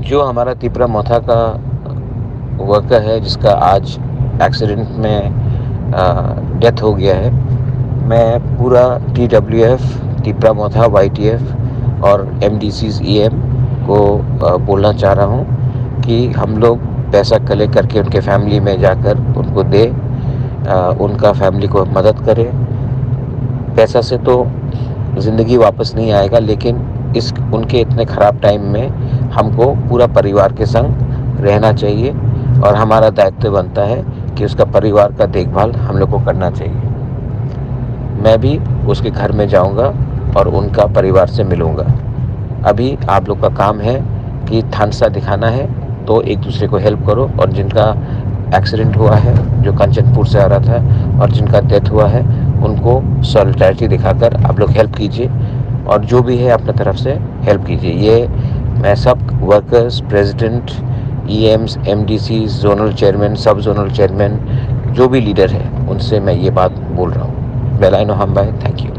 जो हमारा तिपरा मोथा का वर्कर है जिसका आज एक्सीडेंट में डेथ हो गया है, मैं पूरा TWF, तिपरा मोथा, YTF और MDCs EM को बोलना चाह रहा हूँ कि हम लोग पैसा कलेक्ट करके उनके फैमिली में जाकर उनको दे, उनका फैमिली को मदद करें। पैसा से तो ज़िंदगी वापस नहीं आएगा, लेकिन इस उनके इतने ख़राब टाइम में हमको पूरा परिवार के संग रहना चाहिए और हमारा दायित्व बनता है कि उसका परिवार का देखभाल हम लोग को करना चाहिए। मैं भी उसके घर में जाऊंगा और उनका परिवार से मिलूंगा। अभी आप लोग का काम है कि थानसा दिखाना है, तो एक दूसरे को हेल्प करो, और जिनका एक्सीडेंट हुआ है, जो कंचनपुर से आ रहा था, और जिनका डेथ हुआ है, उनको सॉलिडारिटी दिखाकर आप लोग हेल्प कीजिए, और जो भी है अपने तरफ से हेल्प कीजिए। ये मैं सब workers, president, EMs, MDC, zonal chairman, सब जोनल चेयरमैन, जो भी लीडर है, उनसे मैं ये बात बोल रहा हूँ। बेलाइनो हम बाय, थैंक यू।